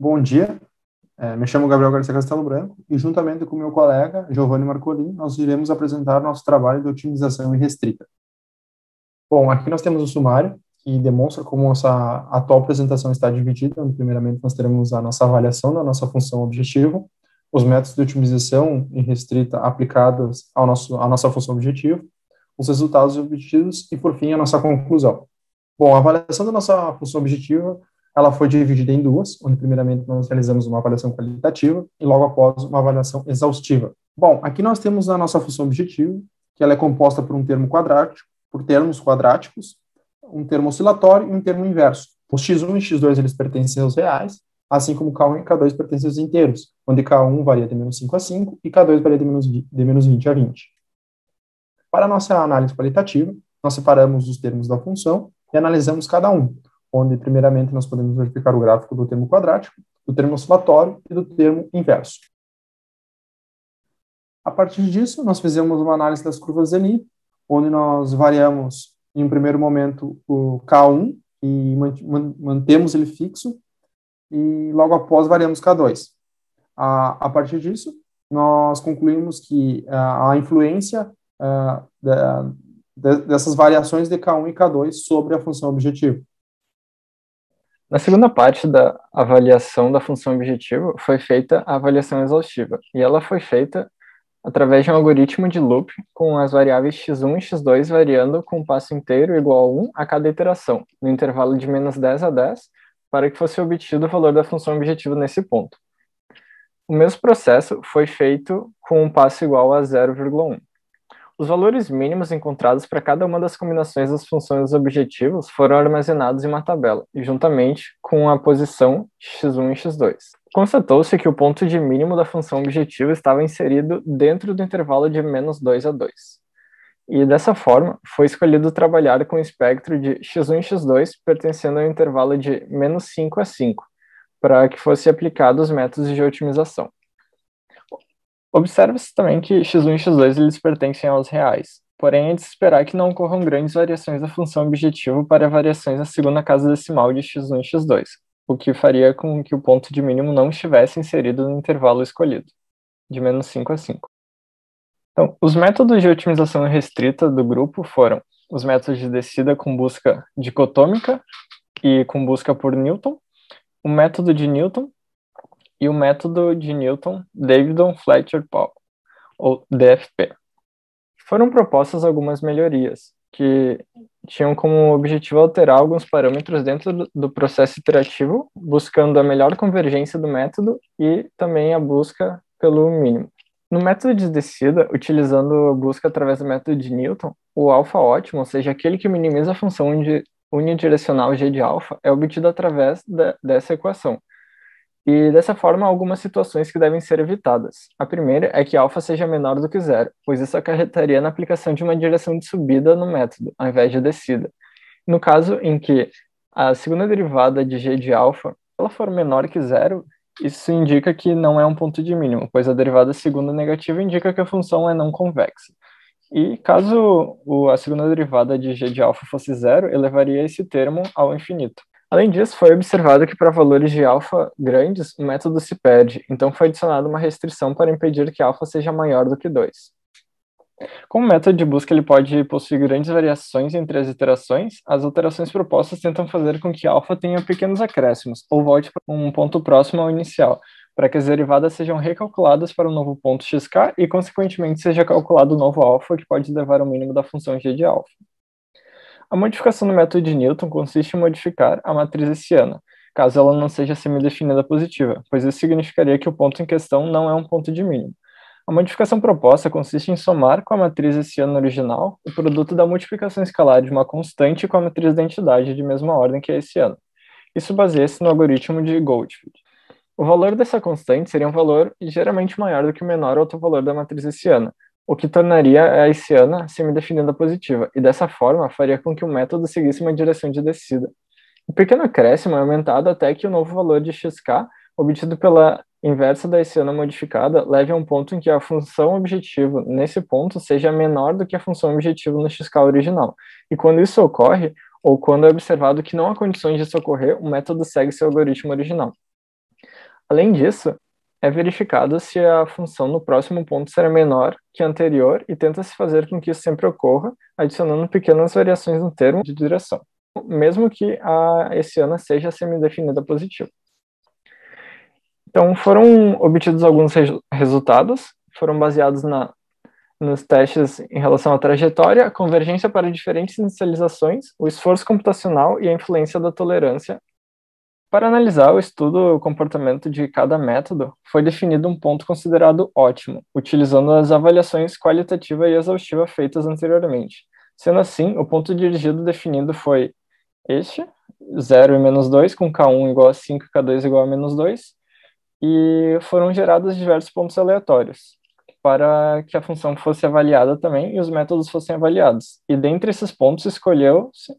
Bom dia, me chamo Gabriel Garcia Castelo Branco e, juntamente com meu colega Giovanni Marcolin, nós iremos apresentar nosso trabalho de otimização irrestrita. Bom, aqui nós temos o sumário, que demonstra como nossa atual apresentação está dividida. Primeiramente, nós teremos a nossa avaliação da nossa função objetivo, os métodos de otimização irrestrita aplicados à nossa função objetivo, os resultados obtidos e, por fim, a nossa conclusão. Bom, a avaliação da nossa função objetiva, ela foi dividida em duas, onde primeiramente nós realizamos uma avaliação qualitativa e logo após uma avaliação exaustiva. Bom, aqui nós temos a nossa função objetiva, que ela é composta por um termo quadrático, por termos quadráticos, um termo oscilatório e um termo inverso. Os x1 e x2 eles pertencem aos reais, assim como K1 e K2 pertencem aos inteiros, onde K1 varia de menos 5 a 5 e K2 varia de menos 20 a 20. Para a nossa análise qualitativa, nós separamos os termos da função e analisamos cada um, onde primeiramente nós podemos verificar o gráfico do termo quadrático, do termo oscilatório e do termo inverso. A partir disso, nós fizemos uma análise das curvas Zeni, onde nós variamos, em um primeiro momento, o K1 e mantemos ele fixo, e logo após variamos K2. A partir disso, nós concluímos que a influência dessas variações de K1 e K2 sobre a função objetivo. Na segunda parte da avaliação da função objetivo, foi feita a avaliação exaustiva, e ela foi feita através de um algoritmo de loop com as variáveis x1 e x2 variando com um passo inteiro igual a 1 a cada iteração, no intervalo de menos 10 a 10, para que fosse obtido o valor da função objetivo nesse ponto. O mesmo processo foi feito com um passo igual a 0,1. Os valores mínimos encontrados para cada uma das combinações das funções objetivos foram armazenados em uma tabela, juntamente com a posição x1 e x2. Constatou-se que o ponto de mínimo da função objetiva estava inserido dentro do intervalo de menos 2 a 2. E dessa forma, foi escolhido trabalhar com o espectro de x1 e x2 pertencendo ao intervalo de menos 5 a 5, para que fosse aplicado os métodos de otimização. Observa-se também que x1 e x2 eles pertencem aos reais, porém é de se esperar que não ocorram grandes variações da função objetivo para variações na segunda casa decimal de x1 e x2, o que faria com que o ponto de mínimo não estivesse inserido no intervalo escolhido, de menos 5 a 5. Então, os métodos de otimização restrita do grupo foram os métodos de descida com busca dicotômica e com busca por Newton, o método de Newton e o método de Newton-Davidson-Fletcher-Paul, ou DFP. Foram propostas algumas melhorias, que tinham como objetivo alterar alguns parâmetros dentro do processo iterativo, buscando a melhor convergência do método e também a busca pelo mínimo. No método de descida, utilizando a busca através do método de Newton, o alfa ótimo, ou seja, aquele que minimiza a função unidirecional g de alfa, é obtido através dessa equação. E dessa forma, há algumas situações que devem ser evitadas. A primeira é que alfa seja menor do que zero, pois isso acarretaria na aplicação de uma direção de subida no método, ao invés de descida. No caso em que a segunda derivada de g de alfa ela for menor que zero, isso indica que não é um ponto de mínimo, pois a derivada segunda negativa indica que a função é não convexa. E caso a segunda derivada de g de alfa fosse zero, elevaria esse termo ao infinito. Além disso, foi observado que para valores de alfa grandes, o método se perde, então foi adicionada uma restrição para impedir que alfa seja maior do que 2. Como o método de busca ele pode possuir grandes variações entre as iterações, as alterações propostas tentam fazer com que alfa tenha pequenos acréscimos, ou volte para um ponto próximo ao inicial, para que as derivadas sejam recalculadas para um novo ponto xk e, consequentemente, seja calculado o novo alfa, que pode levar ao mínimo da função g de alfa. A modificação do método de Newton consiste em modificar a matriz hessiana, caso ela não seja semidefinida positiva, pois isso significaria que o ponto em questão não é um ponto de mínimo. A modificação proposta consiste em somar com a matriz hessiana original o produto da multiplicação escalar de uma constante com a matriz da entidade de mesma ordem que a hessiana. Isso baseia-se no algoritmo de Goldfield. O valor dessa constante seria um valor ligeiramente maior do que o menor autovalor da matriz hessiana, o que tornaria a hessiana semidefinida positiva, e dessa forma faria com que o método seguisse uma direção de descida. O pequeno acréscimo é aumentado até que o novo valor de xk, obtido pela inversa da hessiana modificada, leve a um ponto em que a função objetivo nesse ponto seja menor do que a função objetivo no xk original. E quando isso ocorre, ou quando é observado que não há condições disso ocorrer, o método segue seu algoritmo original. Além disso, é verificado se a função no próximo ponto será menor que a anterior e tenta-se fazer com que isso sempre ocorra, adicionando pequenas variações no termo de duração, mesmo que a hessiana seja semidefinida positiva. Então, foram obtidos alguns resultados, foram baseados nos testes em relação à trajetória, a convergência para diferentes inicializações, o esforço computacional e a influência da tolerância. Para analisar o estudo do comportamento de cada método, foi definido um ponto considerado ótimo, utilizando as avaliações qualitativa e exaustiva feitas anteriormente. Sendo assim, o ponto dirigido definido foi este, 0 e menos 2, com K1 igual a 5 e K2 igual a menos 2, e foram gerados diversos pontos aleatórios, para que a função fosse avaliada também e os métodos fossem avaliados. E dentre esses pontos, escolheu-se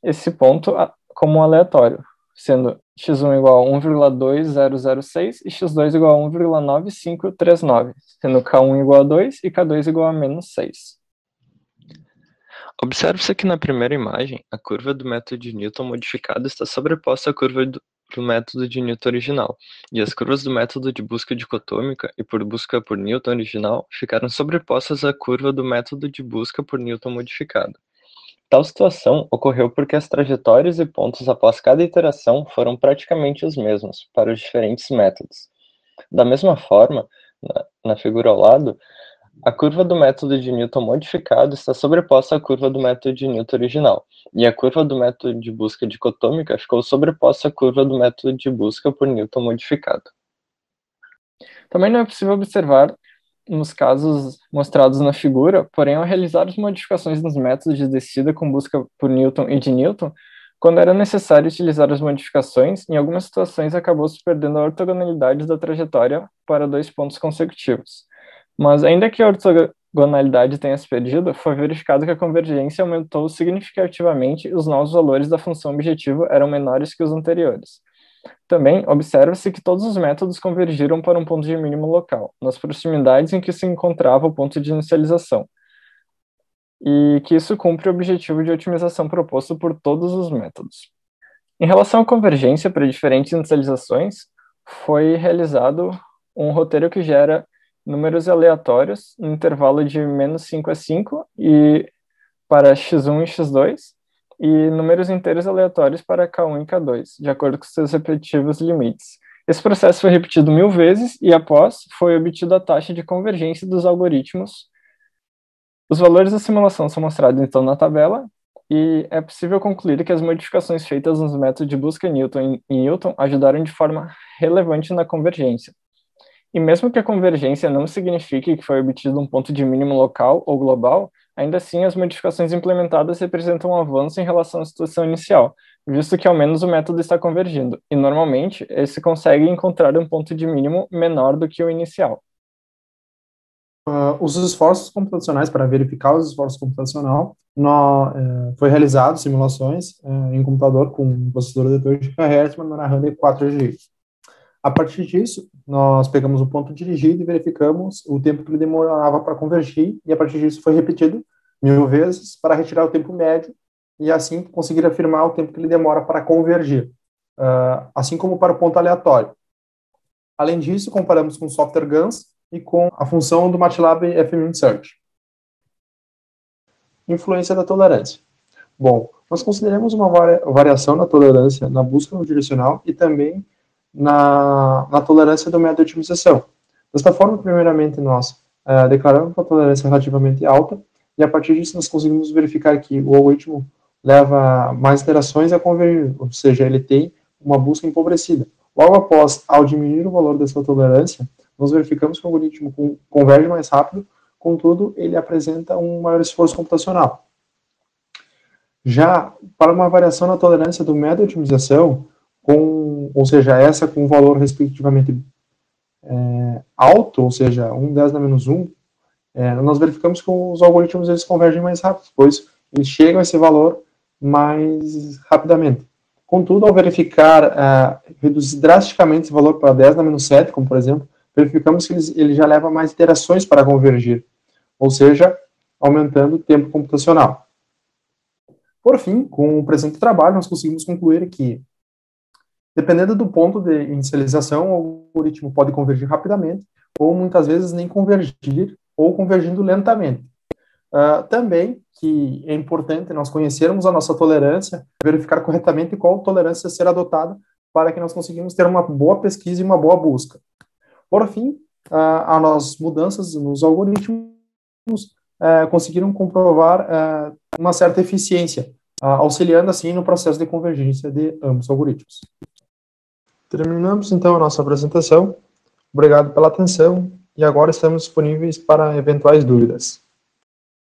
esse ponto como aleatório, sendo x1 igual a 1,2006 e x2 igual a 1,9539, sendo k1 igual a 2 e k2 igual a menos 6. Observe-se que na primeira imagem, a curva do método de Newton modificado está sobreposta à curva do método de Newton original, e as curvas do método de busca dicotômica e por busca por Newton original ficaram sobrepostas à curva do método de busca por Newton modificado. Tal situação ocorreu porque as trajetórias e pontos após cada iteração foram praticamente os mesmos para os diferentes métodos. Da mesma forma, na figura ao lado, a curva do método de Newton modificado está sobreposta à curva do método de Newton original, e a curva do método de busca dicotômica ficou sobreposta à curva do método de busca por Newton modificado. Também não é possível observar nos casos mostrados na figura, porém, ao realizar as modificações nos métodos de descida com busca por Newton e de Newton, quando era necessário utilizar as modificações, em algumas situações acabou se perdendo a ortogonalidade da trajetória para dois pontos consecutivos. Mas ainda que a ortogonalidade tenha se perdido, foi verificado que a convergência aumentou significativamente e os novos valores da função objetivo eram menores que os anteriores. Também observa-se que todos os métodos convergiram para um ponto de mínimo local, nas proximidades em que se encontrava o ponto de inicialização, e que isso cumpre o objetivo de otimização proposto por todos os métodos. Em relação à convergência para diferentes inicializações, foi realizado um roteiro que gera números aleatórios no intervalo de menos 5 a 5 e para x1 e x2, e números inteiros aleatórios para K1 e K2, de acordo com seus respectivos limites. Esse processo foi repetido 1000 vezes e, após, foi obtida a taxa de convergência dos algoritmos. Os valores da simulação são mostrados, então, na tabela, e é possível concluir que as modificações feitas nos métodos de busca Newton e Newton ajudaram de forma relevante na convergência. E mesmo que a convergência não signifique que foi obtido um ponto de mínimo local ou global, ainda assim as modificações implementadas representam um avanço em relação à situação inicial, visto que ao menos o método está convergindo, e normalmente esse consegue encontrar um ponto de mínimo menor do que o inicial. Os esforços computacionais, para verificar os esforços computacional, foi realizado simulações em computador com um processador de 2 GHz, uma memória RAM de 4 GB. A partir disso, nós pegamos o ponto dirigido e verificamos o tempo que ele demorava para convergir, e a partir disso foi repetido 1000 vezes para retirar o tempo médio e assim conseguir afirmar o tempo que ele demora para convergir, assim como para o ponto aleatório. Além disso, comparamos com o software GANs e com a função do MATLAB FMInsert. Influência da tolerância. Bom, nós consideramos uma variação na tolerância na busca no direcional e também na tolerância do método de otimização. Desta forma, primeiramente, nós declaramos uma tolerância relativamente alta, e a partir disso nós conseguimos verificar que o algoritmo leva mais iterações a convergir, ou seja, ele tem uma busca empobrecida. Logo após, ao diminuir o valor dessa tolerância, nós verificamos que o algoritmo converge mais rápido, contudo, ele apresenta um maior esforço computacional. Já para uma variação na tolerância do método de otimização, ou seja, essa com um valor respectivamente alto, ou seja, 1/10 na menos 1, nós verificamos que os algoritmos eles convergem mais rápido, pois eles chegam a esse valor mais rapidamente. Contudo, ao verificar, reduzir drasticamente esse valor para 10 na menos 7, como por exemplo, verificamos que ele já leva mais iterações para convergir, ou seja, aumentando o tempo computacional. Por fim, com o presente trabalho, nós conseguimos concluir que Dependendo do ponto de inicialização, o algoritmo pode convergir rapidamente, ou muitas vezes nem convergir, ou convergindo lentamente. Também que é importante nós conhecermos a nossa tolerância, verificar corretamente qual tolerância ser adotada para que nós conseguimos ter uma boa pesquisa e uma boa busca. Por fim, as mudanças nos algoritmos conseguiram comprovar uma certa eficiência, auxiliando assim no processo de convergência de ambos os algoritmos. Terminamos então a nossa apresentação. Obrigado pela atenção e agora estamos disponíveis para eventuais dúvidas.